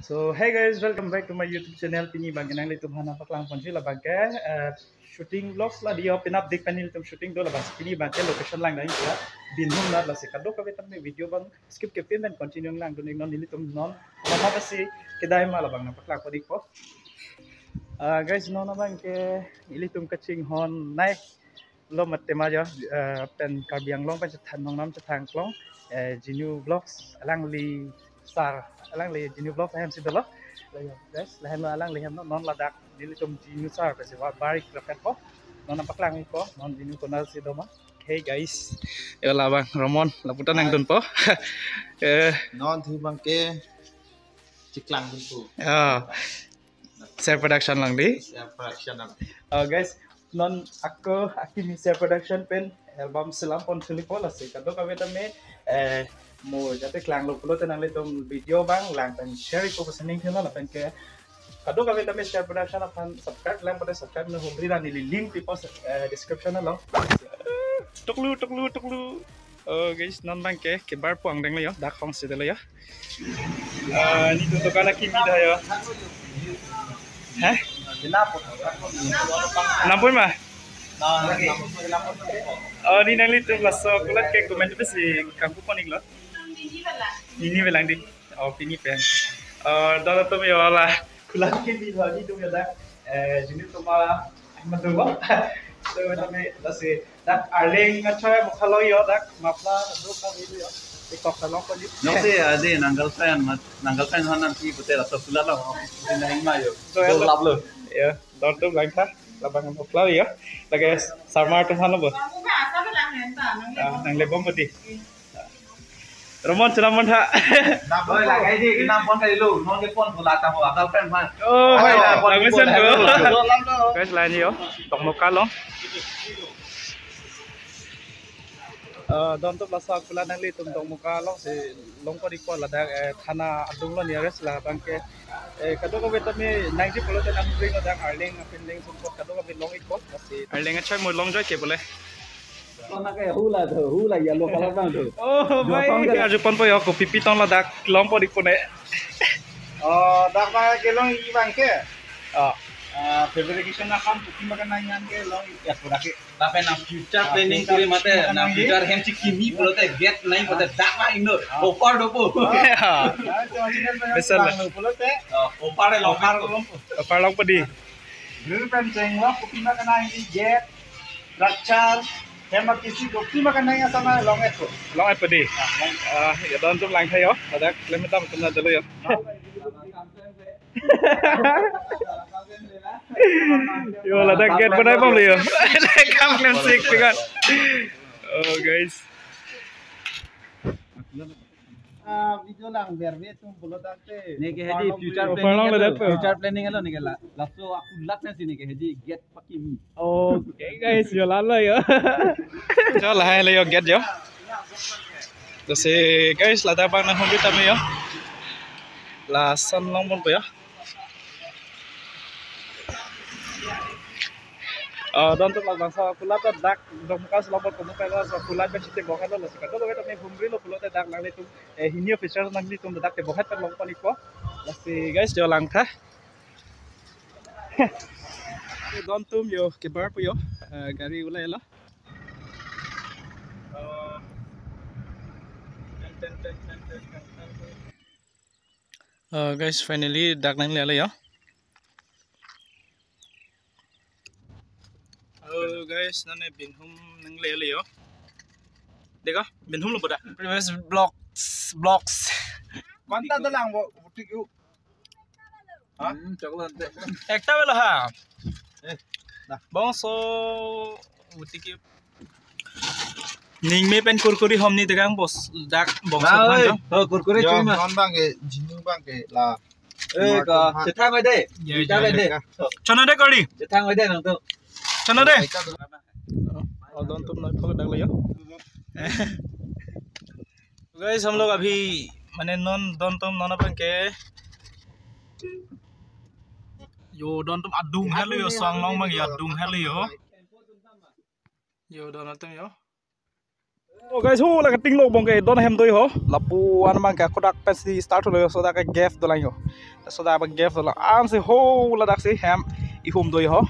So hey guys, welcome back to my YouTube channel. Pini bang nang litum hana paklang ponji la bang ke shooting vlogs la dia pinap dik panil tum shooting do la bang pini bang ke location lang nahi ya Binhum na la se kado ka betam ne video bang skip ke pin dan continue lang do non litum non mama pasi kedai ma la bang na paklang podik po. Guys no na bang ke ilitum kaching hon naik lo matte ma ja pen karbiang long pa chathan nong nam chathang klong jinu vlogs alang li star alang li jinu vlog hem si dolo guys lahem alang li hem non ladak dili tum jinu star pa se wa barik rakat po non paklang po non jinu konal si doma. Hey guys yo la bang Ramon laputan nang dun po non thu bang ke Kelangdam tu self production lang di production guys non aku akimi self production pen album selam pon suli pola se kado ka beta me mo jate klang lo pulo tenang le tum video bang lang pen share ko pesening thela la pen ke kado ka beta me self production apan subscribe lang pada subscribe no humri dan link di post description na lo tuklu guys non bang ke bar puang deng le yo dak khong se de le yo ni tu to kana kimi da yo ha nampun mah ni nang li tu laso kulat ke comment pe si kampu ponik lo ini belang di pini pen dala to me wala kulat ke di lagi tu ya dak jini to ma ahmad do so tame lase dak arleng acha mukhalo yo dak mapla do ka video yo ikok salong ko di no se ade nanggal fan hanan ki pute raso pula la nahi ma yo so lablo ya dor to lang tha labang mapla yo lage sarmar to halo bo nang le bom pati Ramon ceramon tha na boy la kai di nam pon kai lu non ke pon pula ta ho akal fan ma hai la lang mesen go guys lain yo tong mo kalong don to lasa kula nang li tum dong muka long se long ko di ko la da thana adung lo nearest la bang ke kado ko beta me 90 polo te nam ring da arling pinling sum ko kado ko be long ikot kasi arling achai mo long joy ke bole kona ke hula ya lo kala bang tu bhai ke aju pon po yo ko pipi tong la da long po di ko ne dak ma ke long i bang ke fabrication na kam puti makan nanyan ke long ya sudah ke tapi na future planning kiri mate na future hem kimi pulote get nahi pate dak ma indo opar dopo besar pulote opar long padi grill penceng lo puti makan nangi get rachar hem kisi puti makan nangi sama long padi ya don tum lang thayo ada kilometer kena dulu ya yo la dak get banai bom liyo kam klem sik dengan guys video lang berbe tum bolota te ne ke hedi future planning alo ne ke laso aku lat na sini ke hedi get paki mi okay guys yo la yo cho la hai yo get yo to se guys la da bang na hom bita me yo la san long bon po yo don to bangsa kulat dak dom ka slobot ko pa la so kulat be chite boka lo sika to be humri lo kulat dak lang le tum hinio feature nang li tum dak te boka ta long pani ko lasi guys jo lang tha don tum yo ke bar po yo gari ulai la guys finally dak nang le yo guys nane Binhum nang le yo देखो Binhum lo boda previous blocks konta to lang bo tik yu ha chaklan te ekta belo ha bong so utik ning me pen kurkuri homni degang bos dak bong so bang kurkuri chui ma non bang ke jinu bang ke la ka chethang oi de chana de kari chethang oi de nang to chana de don तुम ना फोक डाल लियो गाइस हम लोग अभी माने non don तुम नॉन अपन के यो डॉन तुम अडुंग है लियो सांग लोंग बंग या अडुंग है लियो यो डॉन तुम यो Oh guys, lah keting lo bongke don hem doi ho. Lapu an bang ka kodak pensi start lo so da ka gap do lang yo. So da ba gap do lang an se ho la dak se hem I hum doi ho.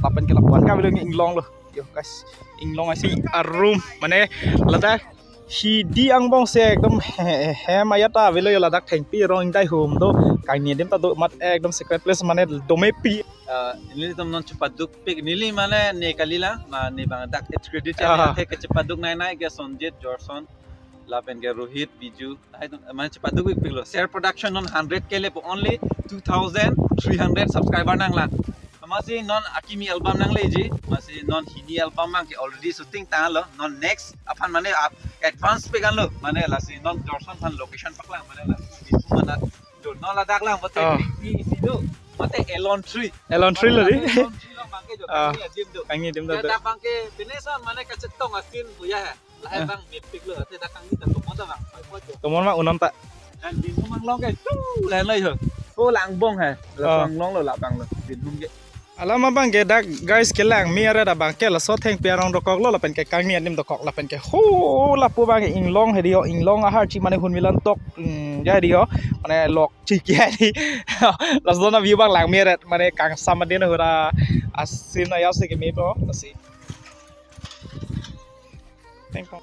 Lapan ke lapuan ka bilang inglong lo. Yo guys, inglong asi a room mane ladak hi di ang bong se ekdom hem ayata velo yo ladak theng pi rong dai hum do kai ni dem ta do mat ekdom secret place mane dome pi Nili tom non cepat duk pik nili mana ne kalila ma ne bang dak credit ya the ke cepat duk nai ke Sonjit Jorson lapen ke Rohit Biju I don't man cepat duk pik lo share production non 100 ke le only 2300 subscriber nang la masih non akimi album nang le ji masih non hini album mang ke already shooting ta lo non next apan mane advance pe kan lo mane la si non Jorson fan location paklang mane la mana do non la dak lang bote ni sidu mate elon tree lo di kangi dim do da bangke binesan mane ka cetong asin buya lah bang mipik lo te dakang ni tan mo da bang Tumon ma unom ta dan Binhum mang long ke tu lan lei ho ko lang bong ha la long lo la bang lo Binhum ke alama bang ke dak guys ke lang mi ara da bang ke la so theng pe rong rokok lo la pen ke kang ni nim dokok la pen ke ho la pu bang inglong he dio inglong a har chi mane hun milan tok ja dio mane lok chi ke di la so na view bang lang mi ara mane kang sam de na hura asin na ya se ke mi po asi thank you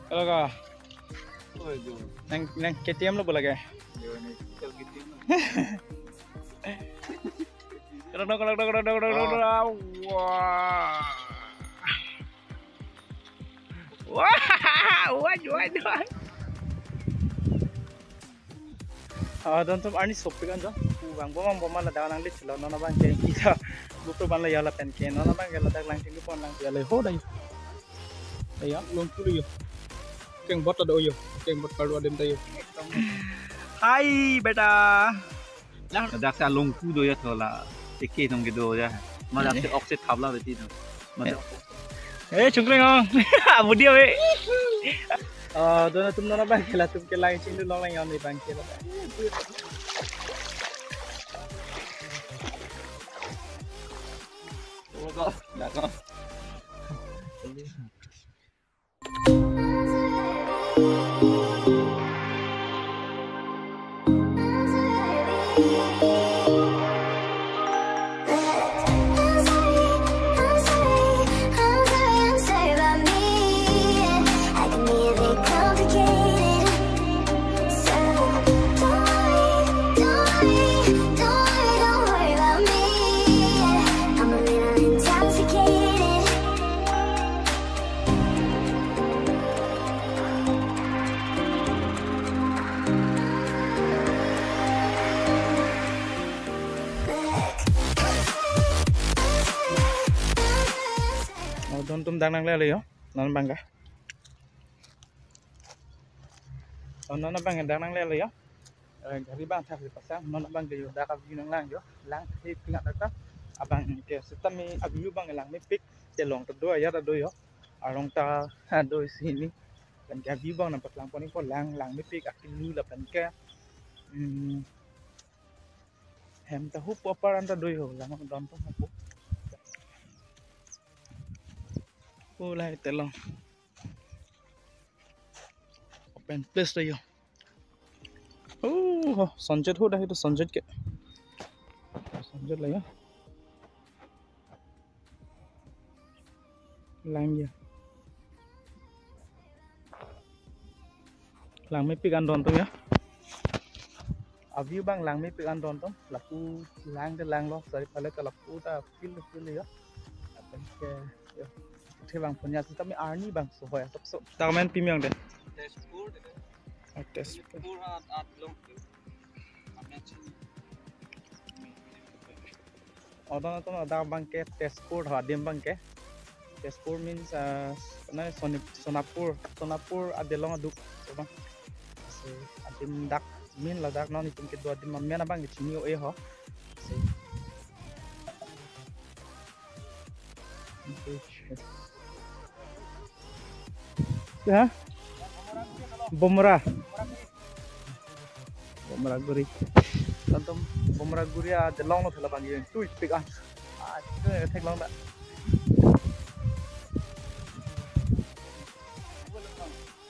hello ka nang KTM lo bola ke don tum ani sopi kan jo bang bom la da nang lit lo no na bang ke kita buto ban la ya la pen ke no na bang la da lang ting pon lang ya le ho dai ya lon tu yo keng bot la do yo keng bot paru adem tayo hai beta dak sa long ku do ya thola tiki tong ke do ya ma dak se oxide thabla beti no ma chungkring ong mudia we dona tum na bang kela tum ke lang ching long lang yon ni bang kela D'accord. don tum dang nang le yo non bang ka non na bang dang nang le yo gari bang thak di pasang non bang ke yo da ka vi nang lang yo lang thi pingat da abang ke sistem abiu bang lang me pik te long to do ya da do yo arong ta do sini kan ka vi bang na paklang poni ko lang me pik akin lu la pan ke hem ta hu popar anta do yo lang don to hu Ulai telong open place to yo Sonjit ho dah itu Sonjit ke Sonjit lah ya lang ya lang me pikan don tu ya aviu bang lang me pikan don tu laku lang de lang lo sari pale ka laku ta feel ya apa ke yo thế bang punya sistem arni bang so hoya so tamen pimiang de Tezpur Tezpur at long odon to da bang ke Tezpur ha dem bang ke Tezpur means na Sonapur adelong aduk so bang so adim dak min la dak no ni tum ke do adim mena bang ke chini o e ho ya bomra guri tantum Bumra guria the long of the bang tu pick on. Take long that.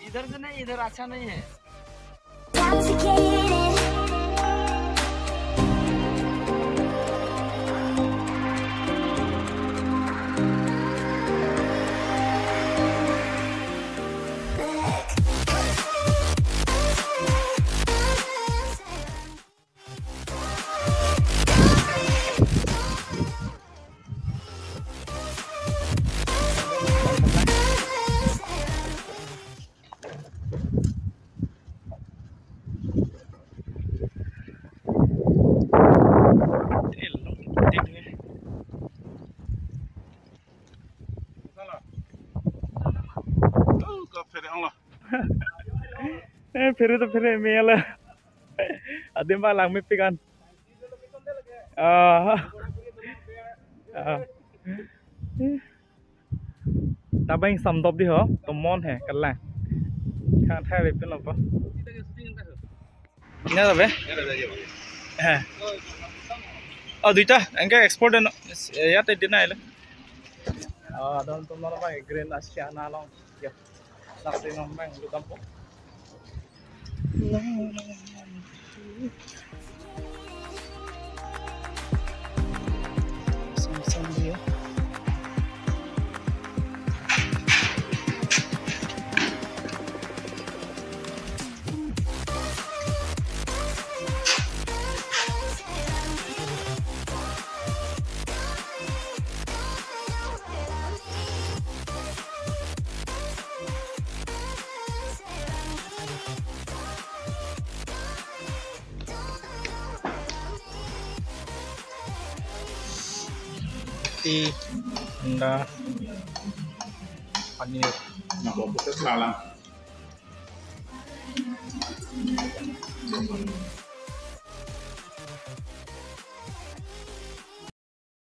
इधर से नहीं इधर अच्छा नहीं है फिर तो फिर मेल आदिम बालांग में पिकान तब इन समदब दी हो तो मन है कल ला खान था वे पिन लोग क्या तबे हाँ दूसरा इनका एक्सपोर्ट है यार तो दिन आये दाम तो नॉर्मल है ग्रीन आशिया नालों या नास्ते नॉर्मल है लुकाम को Samsung dia. Anda paneer. Nah, bawa putus lalang.